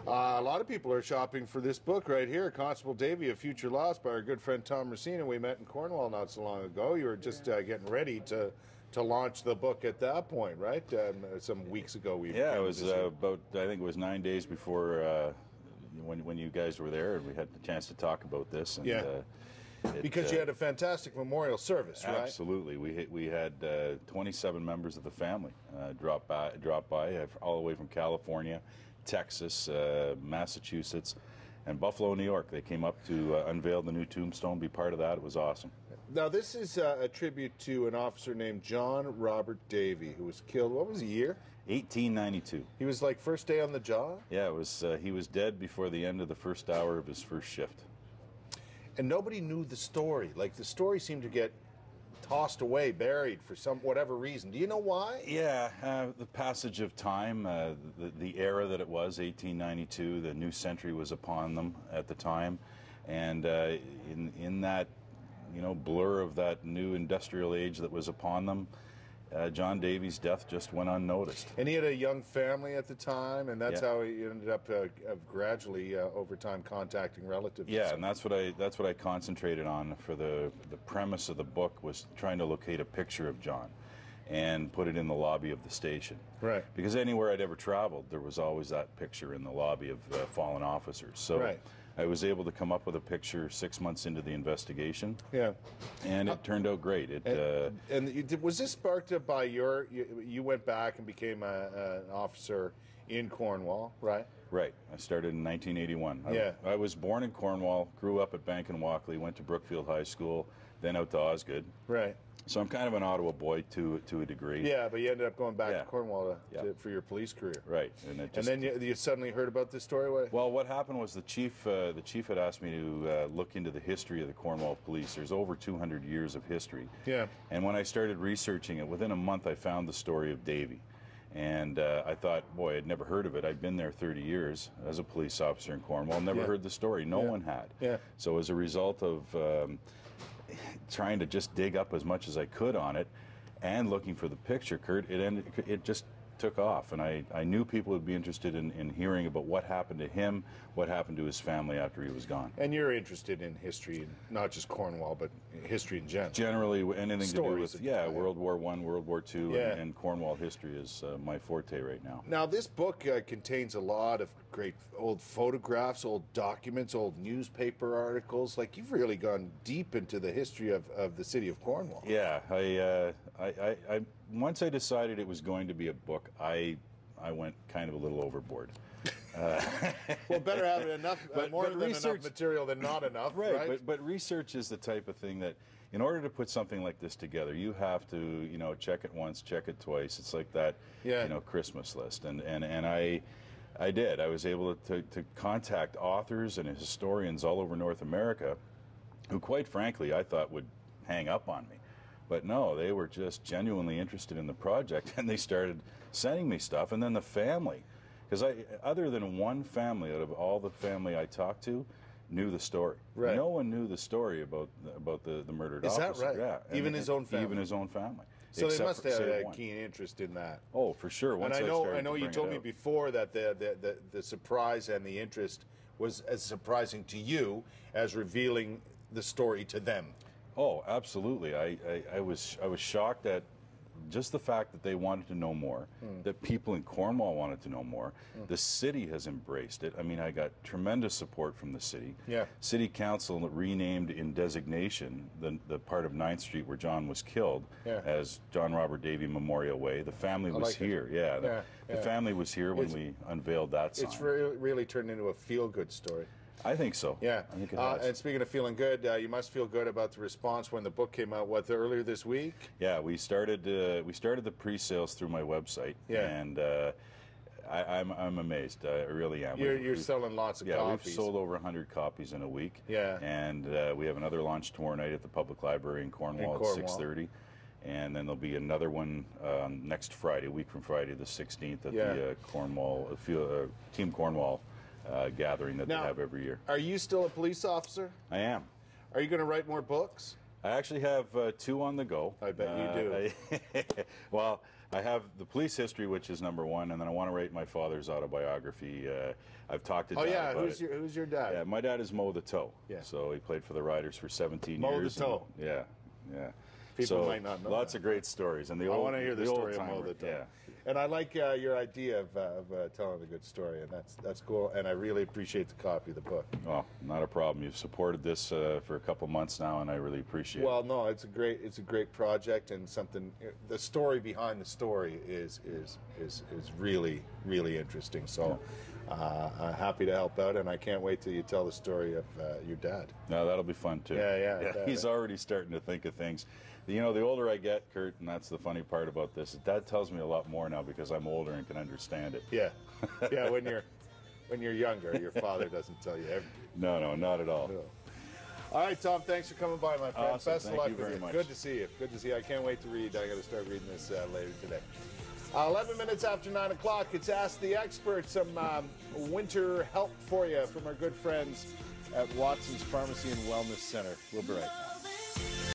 A lot of people are shopping for this book right here, Constable Davey, A Future Lost, by our good friend Thom Racine, and we met in Cornwall not so long ago. You were just getting ready to launch the book at that point, right? Some weeks ago. It was about, I think it was 9 days before when you guys were there, and we had the chance to talk about this. And, because you had a fantastic memorial service, right? Absolutely. We had 27 members of the family drop by all the way from California, Texas, Massachusetts, and Buffalo, New York. They came up to unveil the new tombstone, be part of that. It was awesome. Now, this is a tribute to an officer named John Robert Davey, who was killed, what was the year? 1892. He was like first day on the job? Yeah, it was. He was dead before the end of the first hour of his first shift. And nobody knew the story. Like, the story seemed to get tossed away, buried for whatever reason. Do you know why? Yeah, the passage of time, the era that it was, 1892, the new century was upon them at the time, and in that, blur of that new industrial age that was upon them, John Davey's death just went unnoticed. And he had a young family at the time, and that's how he ended up gradually, over time, contacting relatives. Yeah, and that's what I concentrated on for the premise of the book, was trying to locate a picture of John and put it in the lobby of the station. Right. Because anywhere I'd ever traveled, there was always that picture in the lobby of fallen officers. So I was able to come up with a picture 6 months into the investigation. Yeah. And it turned out great. And was this sparked up by you went back and became an officer in Cornwall, right? Right. I started in 1981. I was born in Cornwall, grew up at Bank and Walkley, went to Brookfield High School, then out to Osgood. Right. So I'm kind of an Ottawa boy to a degree. Yeah, but you ended up going back to Cornwall for your police career. Right. And then you suddenly heard about this story? Well, what happened was the chief had asked me to look into the history of the Cornwall Police. There's over 200 years of history. Yeah. And when I started researching it, within a month I found the story of Davey. And I thought, boy, I'd never heard of it. I'd been there 30 years as a police officer in Cornwall, never heard the story. No one had. Yeah. So as a result of trying to just dig up as much as I could on it and looking for the picture, Kurt, it just took off, and I knew people would be interested in hearing about what happened to him, what happened to his family after he was gone. And you're interested in history, not just Cornwall, but history in general. Generally, anything Stories to do with World War I, World War II, and Cornwall history is my forte right now. Now, this book contains a lot of great old photographs, old documents, old newspaper articles. Like, you've really gone deep into the history of the city of Cornwall. Yeah, I once I decided it was going to be a book, I went kind of a little overboard. Well, better have enough, more than enough material than not enough, right? But research is the type of thing that, in order to put something like this together, you have to, check it once, check it twice. It's like that, Christmas list, and I did. I was able to contact authors and historians all over North America, who, quite frankly, I thought would hang up on me. But no, they were just genuinely interested in the project, and they started sending me stuff. And then the family, because other than one family out of all the family I talked to, knew the story. Right. No one knew the story about the murdered officer. Is that right? Yeah. Even his own family? Even his own family. So they must have had a keen interest in that. Oh, for sure. And I know you told me before that the surprise and the interest was as surprising to you as revealing the story to them. Oh, absolutely. I was shocked at just the fact that they wanted to know more, that people in Cornwall wanted to know more. The city has embraced it. I mean, I got tremendous support from the city. Yeah. City Council renamed in designation the part of 9th Street where John was killed as John Robert Davey Memorial Way. The family was here. The family was here when we unveiled that sign. It's really turned into a feel-good story. I think so. Yeah. I think it has. And speaking of feeling good, you must feel good about the response when the book came out, earlier this week? Yeah, we started the pre-sales through my website. Yeah. And I'm amazed. I really am. You're selling lots of copies. We've sold over 100 copies in a week. Yeah. And we have another launch tomorrow night at the Public Library in Cornwall at 6:30. And then there'll be another one next Friday, a week from Friday the 16th, at the Cornwall Team Cornwall gathering that they have every year. Are you still a police officer? I am. Are you going to write more books? I actually have 2 on the go. I bet you do. Well, I have the police history, which is #1, and then I want to write my father's autobiography. I've talked to Dad about it. Who's your dad? Yeah, my dad is Mo the Toe. Yeah. So he played for the Riders for 17 Mo years. the Toe. Yeah, yeah. People might not know Lots that. of great stories. And I want to hear the story of Mo the Toe. Yeah. And I like your idea of telling a good story, and that's cool. And I really appreciate the copy of the book. Oh, not a problem. You've supported this for a couple months now, and I really appreciate it. Well, no, it's a great project, and something. The story behind the story is really interesting. So. I'm happy to help out, and I can't wait till you tell the story of your dad. No, that'll be fun too. Yeah. He's already starting to think of things. You know, the older I get, Kurt, and that's the funny part about this, Dad tells me a lot more now because I'm older and can understand it. Yeah. When you're younger, your father doesn't tell you everything. No, not at all. No. All right, Tom, thanks for coming by, my friend. Awesome. Best of Thank luck you with very you. much. Good to see you. I can't wait to read. I got to start reading this later today. 11 minutes after 9 o'clock, it's Ask the Expert. Some winter help for you from our good friends at Watson's Pharmacy and Wellness Center. We'll be right back.